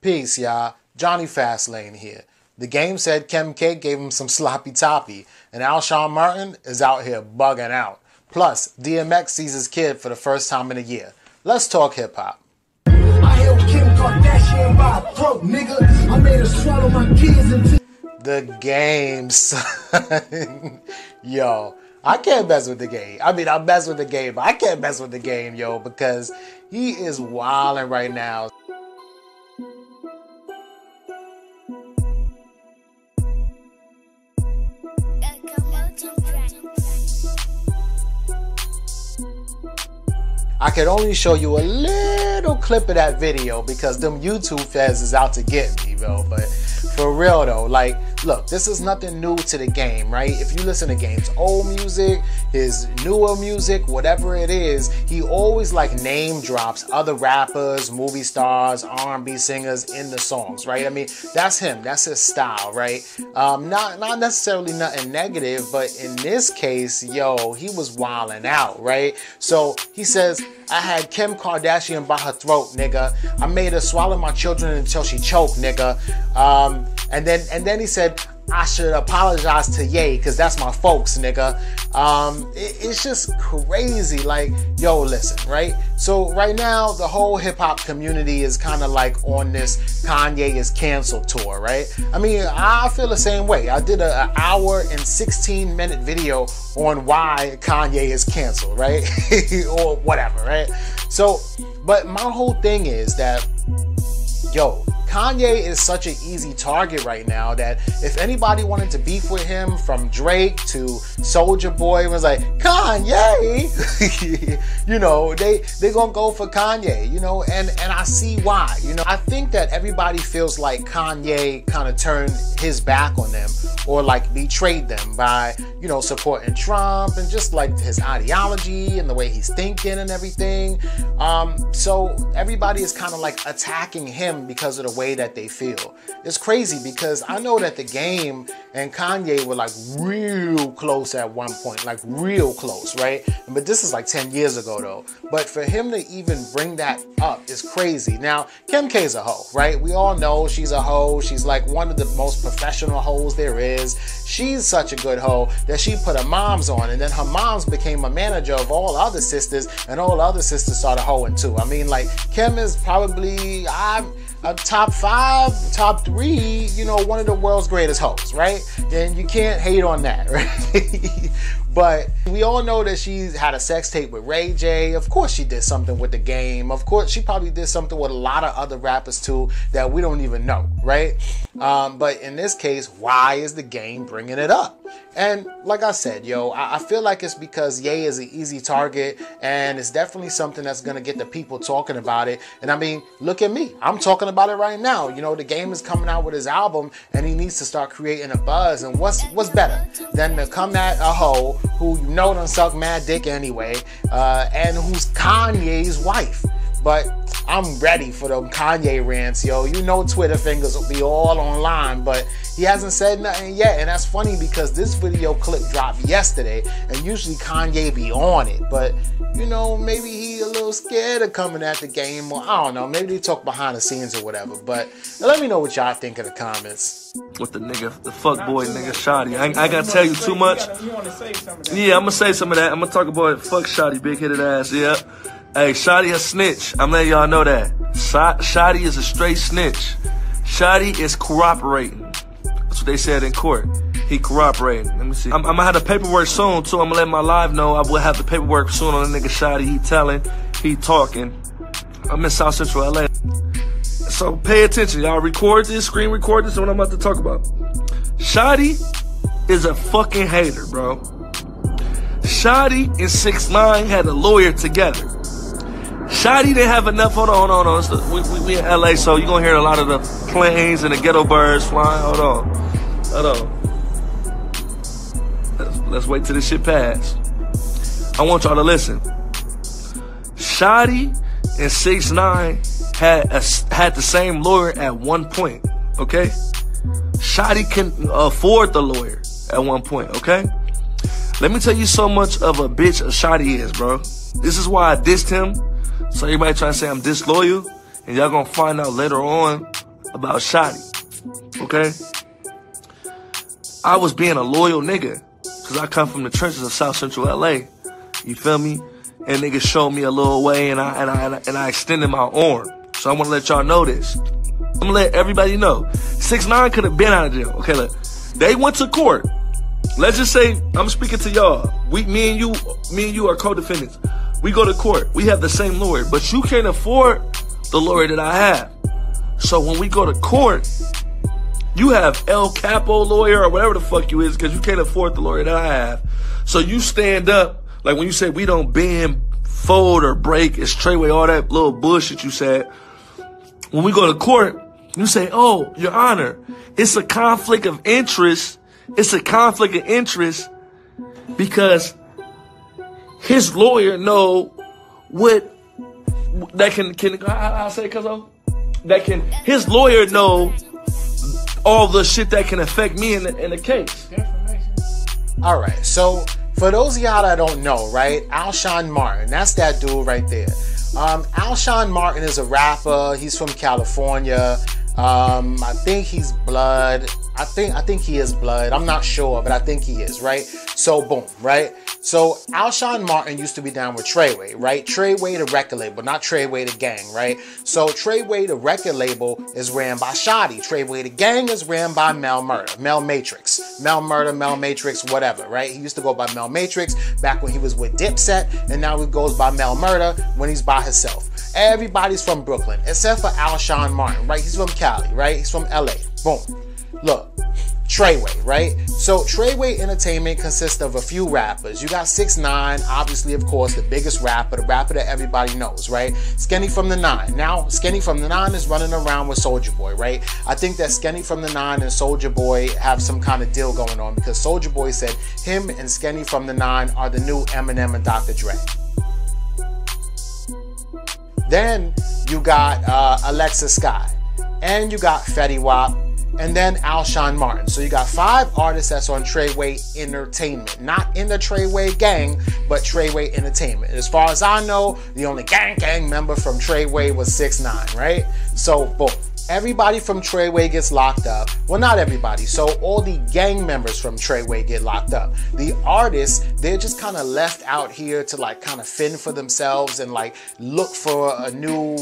Peace, y'all. Jonny Fastlane here. The game said Kim K gave him some sloppy toppy, and Alshawn Martin is out here bugging out. Plus, DMX sees his kid for the first time in a year. Let's talk hip-hop. I held Kim Kardashian by a throat, nigga. I made her swallow my kids into The game, son. Yo, I can't mess with the game. I mean, I mess with the game, but I can't mess with the game, yo, because he is wilding right now. I could only show you a little clip of that video because them YouTube feds is out to get me, bro. But for real though, like, look, this is nothing new to the game, right? If you listen to Game's old music, his newer music, whatever it is, he always like name drops other rappers, movie stars, R&B singers in the songs, right? I mean, that's him, that's his style, right? Not necessarily nothing negative, but in this case, yo, he was wilding out, right? So he says, I had Kim Kardashian by her throat, nigga. I made her swallow my children until she choked, nigga. And then he said, I should apologize to Ye, because that's my folks, nigga. It's just crazy. Like, yo, listen, right? So right now, the whole hip-hop community is kind of like on this Kanye is canceled tour, right? I mean, I feel the same way. I did an hour and 16-minute video on why Kanye is canceled, right? Or whatever, right? So, but my whole thing is that, yo, Kanye is such an easy target right now that if anybody wanted to beef with him, from Drake to Soulja Boy, was like, Kanye, you know, they gonna go for Kanye, you know, and I see why. You know, I think that everybody feels like Kanye kind of turned his back on them or like betrayed them by, you know, supporting Trump and just like his ideology and the way he's thinking and everything. So everybody is kind of like attacking him because of the way that they feel. It's crazy because I know that the game and Kanye were like real close at one point, like real close, right? But this is like 10 years ago though. But for him to even bring that up is crazy. Now, Kim K's a hoe, right? We all know she's a hoe. She's like one of the most professional hoes there is. She's such a good hoe that she put her moms on, and then her moms became a manager of all other sisters, and all other sisters started hoeing too. I mean, like, Kim is probably a top 5, top 3, you know, one of the world's greatest hoes, right? And you can't hate on that, right? But we all know that she had a sex tape with Ray J. Of course she did something with the game. Of course she probably did something with a lot of other rappers too that we don't even know, right? But in this case, why is the game bringing it up? And like I said, yo, I feel like it's because Ye is an easy target, and it's definitely something that's going to get the people talking about it. And I mean, look at me. I'm talking about it right now. You know, the game is coming out with his album, and he needs to start creating a buzz. And what's better than to come at a hoe who you know done suck mad dick anyway, and who's Kanye's wife. But I'm ready for them Kanye rants, yo. You know Twitter fingers will be all online, but he hasn't said nothing yet. And that's funny because this video clip dropped yesterday, and usually Kanye be on it. But, you know, maybe he a little scared of coming at the game, or I don't know, maybe they talk behind the scenes or whatever. But let me know what y'all think in the comments. With the nigga, the fuckboy nigga Shotti. I gotta tell you too much. Yeah, I'm gonna say some of that. I'm gonna talk about fuck Shotti, big-headed ass, yeah. Hey, Shotti a snitch. I'm letting y'all know that. Shotti is a straight snitch. Shotti is cooperating. That's what they said in court. He cooperating. Let me see. I'm gonna have the paperwork soon, too. I'm gonna let my live know. I will have the paperwork soon on the nigga Shotti. He telling, he talking. I'm in South Central LA. So pay attention, y'all. Record this, screen record this, what I'm about to talk about. Shotti is a fucking hater, bro. Shotti and 6ix9ine had a lawyer together. Shotti didn't have enough. Hold on. We in LA, so you're gonna hear a lot of the planes and the ghetto birds flying. Hold on. Let's wait till this shit pass. I want y'all to listen. Shotti and 6ix9ine had the same lawyer at one point, okay? Shotti can afford the lawyer at one point, okay? Let me tell you so much of a bitch Shotti is, bro. This is why I dissed him. So everybody trying to say I'm disloyal, and y'all gonna find out later on about Shotti, okay? I was being a loyal nigga because I come from the trenches of South Central LA. You feel me? And niggas showed me a little way, and I extended my arm. So I want to let y'all know this. I'm gonna let everybody know. 6ix9ine could have been out of jail. Okay, look, they went to court. Let's just say I'm speaking to y'all. Me and you are co-defendants. We go to court. We have the same lawyer, but you can't afford the lawyer that I have. So when we go to court, you have El Capo lawyer or whatever the fuck you is, because you can't afford the lawyer that I have. So you stand up, like when you say we don't bend, fold, or break, it's Treway, all that little bullshit you said. When we go to court, you say, oh, Your Honor, it's a conflict of interest. It's a conflict of interest because his lawyer know what that can I say, cuzzo? That can, his lawyer know all the shit that can affect me in the case. All right, so for those of y'all that don't know, right, Alshawn Martin, that's that dude right there. Alshawn Martin is a rapper. He's from California. I think he's blood. I think he is blood. I'm not sure, but I think he is, right? So boom, right? So Alshawn Martin used to be down with Treway, right? Treway, the record label, not Treway, the gang, right? So Treway, the record label, is ran by Shotti. Treway, the gang, is ran by Mel Matrix, whatever, right? He used to go by Mel Matrix back when he was with Dipset, and now he goes by Mel Murder when he's by himself. Everybody's from Brooklyn, except for Alshawn Martin, right? He's from Cali, right? He's from LA. Boom. Look, Treway, right? So Treway Entertainment consists of a few rappers. You got 6ix9ine, obviously, of course, the biggest rapper, the rapper that everybody knows, right? Skinny from the 9. Now, Skinny from the 9 is running around with Soulja Boy, right? I think that Skinny from the 9 and Soulja Boy have some kind of deal going on because Soulja Boy said him and Skinny from the 9 are the new Eminem and Dr. Dre. Then you got Alexa Sky, and you got Fetty Wap, and then Alshawn Martin. So you got 5 artists that's on Treway Entertainment. Not in the Treway gang, but Treway Entertainment. As far as I know, the only gang member from Treway was 6ix9ine, right? So boom. Everybody from Treway gets locked up. Well, not everybody. So all the gang members from Treway get locked up. The artists, they're just kind of left out here to like kind of fend for themselves and like look for a new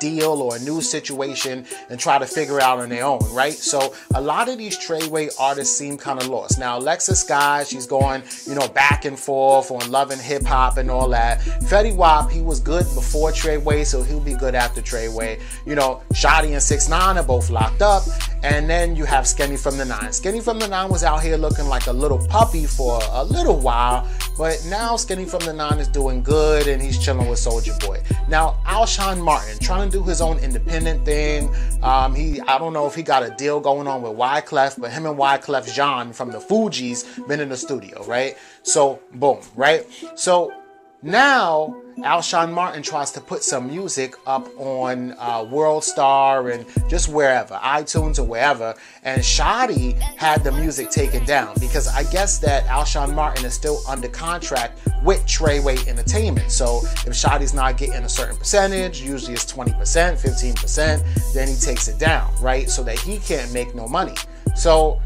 deal or a new situation and try to figure out on their own, right? So a lot of these Treway artists seem kind of lost. Now, Alexa Sky, she's going, you know, back and forth on Love and Hip Hop and all that. Fetty Wap, he was good before Treway, so he'll be good after Treway. You know, Shotti and 6ix9ine are both locked up. And then you have Skinny from the 9. Skinny from the 9 was out here looking like a little puppy for a little while, but now Skinny from the 9 is doing good and he's chilling with Soulja Boy. Now, Alshawn Martin, trying to do his own independent thing. I don't know if he got a deal going on with Wyclef, but him and Wyclef Jean from the Fugees been in the studio, right? So, boom, right? So, now, Alshawn Martin tries to put some music up on World Star and just wherever, iTunes or wherever, and Shotti had the music taken down because I guess that Alshawn Martin is still under contract with Treway Entertainment. So if Shotti's not getting a certain percentage, usually it's 20%, 15%, then he takes it down, right? So that he can't make no money. So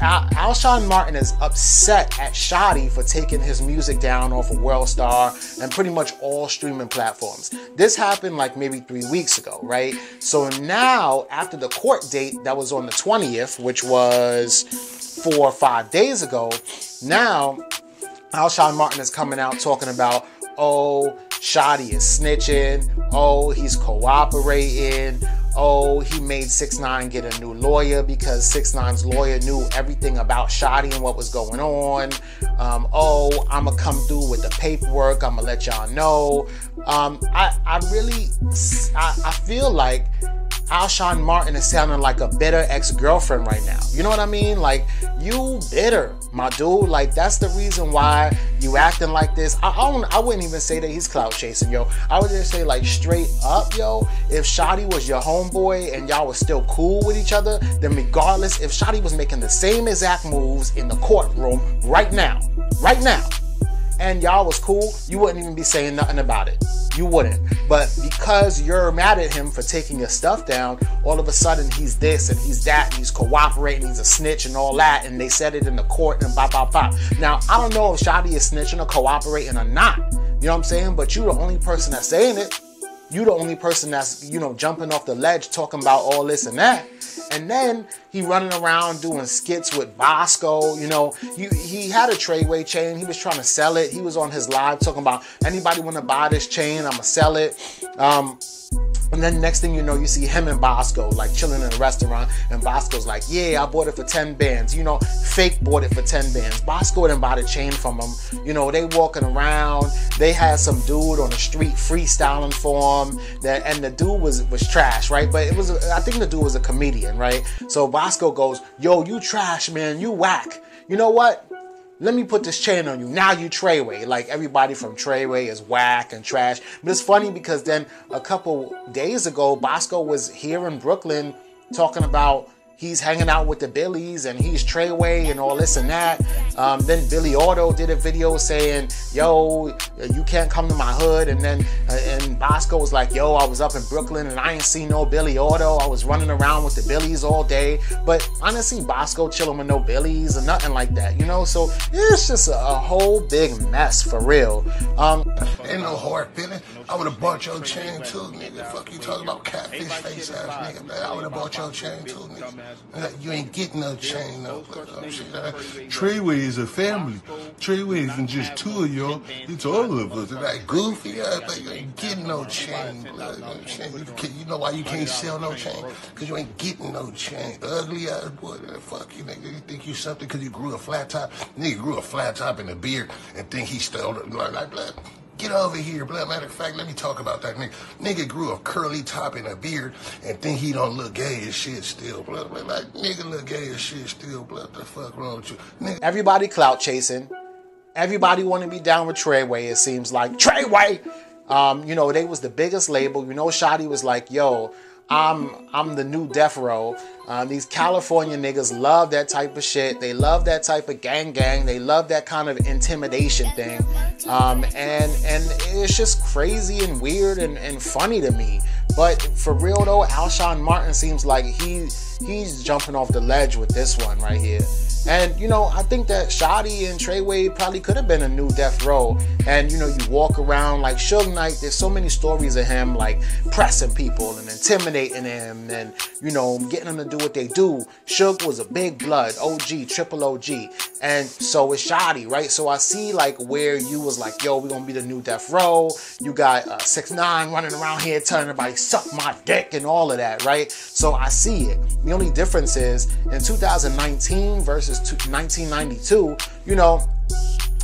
Alshawn Martin is upset at Shotti for taking his music down off of World Star and pretty much all streaming platforms. This happened like maybe 3 weeks ago, right? So now, after the court date that was on the 20th, which was 4 or 5 days ago, now Alshawn Martin is coming out talking about, oh, Shotti is snitching, oh, he's cooperating, oh, he made 6ix9ine get a new lawyer because 6ix9ine's lawyer knew everything about Shotti and what was going on. Oh, I'ma come through with the paperwork. I'ma let y'all know. I feel like Alshawn Martin is sounding like a bitter ex-girlfriend right now. You know what I mean? Like, you bitter, my dude. Like, that's the reason why you acting like this. I wouldn't even say that he's clout chasing, yo. I would just say, like, straight up, yo, if Shotti was your homeboy and y'all was still cool with each other, then regardless, if Shotti was making the same exact moves in the courtroom right now, and y'all was cool, you wouldn't even be saying nothing about it. You wouldn't. But because you're mad at him for taking your stuff down, all of a sudden he's this and he's that, and he's cooperating, he's a snitch and all that, and they said it in the court and blah, blah, blah. Now, I don't know if Shotti is snitching or cooperating or not. You know what I'm saying? But you're the only person that's saying it. You the only person that's, you know, jumping off the ledge talking about all this and that. And then he running around doing skits with Bosco. You know, he had a Treway chain. He was trying to sell it. He was on his live talking about, anybody want to buy this chain, I'm going to sell it. And then next thing you know, you see him and Bosco like chilling in a restaurant, and Bosco's like, yeah, I bought it for 10 bands. You know, fake bought it for 10 bands. Bosco didn't buy the chain from him. You know, they walking around. They had some dude on the street freestyling for him, and the dude was trash, right? But it was, I think the dude was a comedian, right? So Bosco goes, yo, you trash, man, you whack. You know what? Let me put this chain on you. Now you Treway. Like, everybody from Treway is whack and trash. But it's funny because then a couple days ago, Bosco was here in Brooklyn talking about he's hanging out with the Billies and he's Treway and all this and that. Then Billy Otto did a video saying, yo, you can't come to my hood. And then and Bosco was like, yo, I was up in Brooklyn and I ain't seen no Billy Otto. I was running around with the Billies all day. But I didn't see Bosco chilling with no Billies or nothing like that, you know? So it's just a whole big mess for real. Ain't no hard feeling. I would have bought your chain too, nigga. Fuck you talking about catfish face ass nigga, man. I would have bought your chain too, nigga. You ain't getting no chain, no. Treway is a family. Treway isn't just two of y'all, it's all of us. Like goofy ass, but you ain't getting no chain, blood. You know why you can't sell no chain? Because you ain't getting no chain. Ugly ass boy, fuck you, nigga. You think you something because you grew a flat top? Nigga grew a flat top in a beard and think he stole it. Like, blood. Get over here, blood. Matter of fact, let me talk about that nigga. Nigga grew a curly top and a beard and think he don't look gay as shit still, blood. Like, nigga look gay as shit still, blood. The fuck wrong with you? Nigga. Everybody clout chasing. Everybody want to be down with Treway, it seems like. Treway! You know, they was the biggest label. You know, Shotti was like, yo, I'm the new Death Row. These California niggas love that type of shit. They love that type of gang. They love that kind of intimidation thing. And it's just crazy and weird and funny to me. But for real though, Alshawn Martin seems like he's jumping off the ledge with this one right here. And, you know, I think that Shotti and Treway probably could have been a new Death Row. And, you know, you walk around like Suge Knight, there's so many stories of him, like, pressing people and intimidating him and, you know, getting them to do what they do. Suge was a big blood, OG, triple OG. And so is Shotti, right? So I see, like, where you was like, yo, we're gonna be the new Death Row. You got 6ix9ine running around here telling everybody, suck my dick and all of that, right? So I see it. The only difference is, in 2019 versus 1992, you know,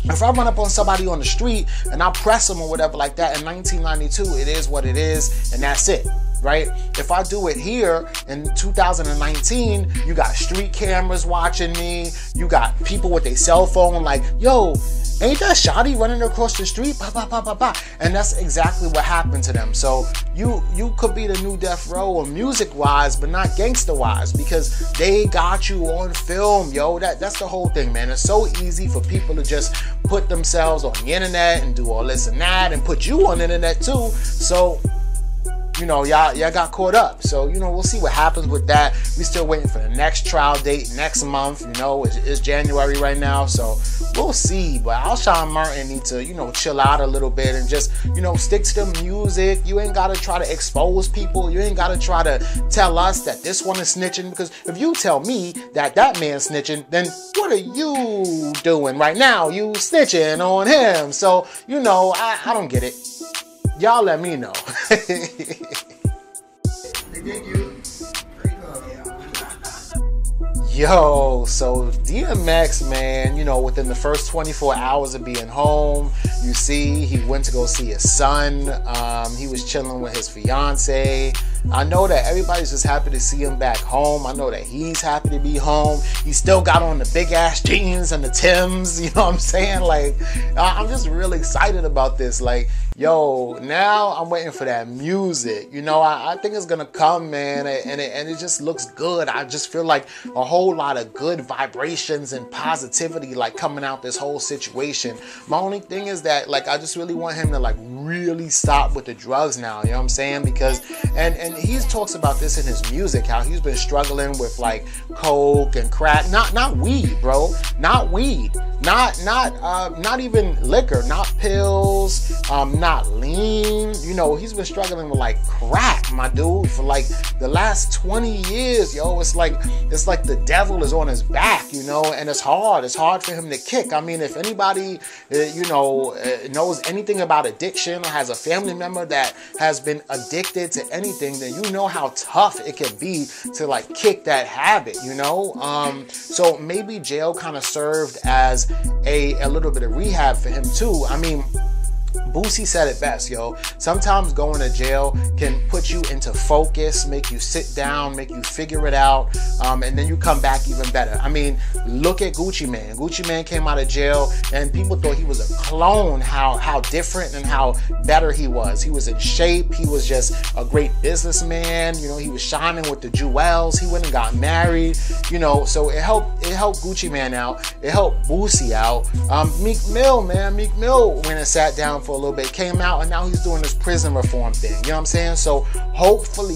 if I run up on somebody on the street and I press them or whatever like that, in 1992, it is what it is, and that's it, right? If I do it here in 2019, you got street cameras watching me, you got people with their cell phone like, yo, ain't that Shotti running across the street? Bah, bah, bah, bah, bah. And that's exactly what happened to them. So you could be the new Death Row or music-wise, but not gangster-wise, because they got you on film, yo. That's the whole thing, man. It's so easy for people to just put themselves on the internet and do all this and that and put you on the internet too. So, you know, y'all got caught up. So, you know, we'll see what happens with that. We still waiting for the next trial date next month. You know, it's January right now, so we'll see. But Alshawn Martin needs to, you know, chill out a little bit and just, you know, stick to the music. You ain't gotta try to expose people. You ain't gotta try to tell us that this one is snitching, because if you tell me that man's snitching, then what are you doing right now? You snitching on him. So, you know, I don't get it. Y'all let me know. Yo, so DMX, man, you know, within the first 24 hours of being home, you see, he went to go see his son. He was chilling with his fiance. I know that everybody's just happy to see him back home. I know that he's happy to be home. He still got on the big ass jeans and the Timbs, you know what I'm saying? Like, I'm just really excited about this. Like, yo, now I'm waiting for that music. You know, I think it's gonna come, man, and it just looks good. I just feel like a whole lot of good vibrations and positivity, like, coming out this whole situation. My only thing is that, like, I just really want him to, like, really stop with the drugs now, you know what I'm saying? Because, and he talks about this in his music, how he's been struggling with like coke and crack, not weed, bro, not weed, not even liquor, not pills, not lean, you know, he's been struggling with like crack, my dude, for like the last 20 years, yo. It's like the devil is on his back, you know, and it's hard for him to kick. I mean, if anybody, you know, knows anything about addiction or has a family member that has been addicted to anything, then you know how tough it can be to like kick that habit, you know. So maybe jail kind of served as a little bit of rehab for him too. I mean, Boosie said it best, yo. Sometimes going to jail can put you into focus, make you sit down, make you figure it out, and then you come back even better. I mean, look at Gucci Mane. Gucci Mane came out of jail, and people thought he was a clone, how different and how better he was. He was in shape. He was just a great businessman. You know, he was shining with the jewels. He went and got married, you know, so it helped Gucci Mane out. It helped Boosie out. Meek Mill, man. Meek Mill went and sat down for a little bit, came out, and now he's doing this prison reform thing, you know what I'm saying? So hopefully,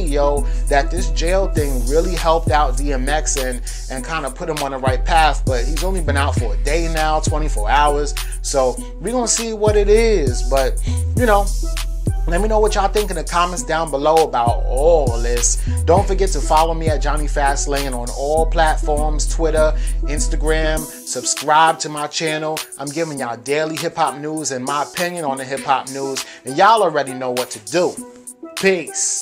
yo, that this jail thing really helped out DMX and kind of put him on the right path. But he's only been out for a day now, 24 hours, so we're gonna see what it is. But you know, let me know what y'all think in the comments down below about all this. Don't forget to follow me at Jonny Fastlane on all platforms, Twitter, Instagram. Subscribe to my channel. I'm giving y'all daily hip-hop news and my opinion on the hip-hop news. And y'all already know what to do. Peace.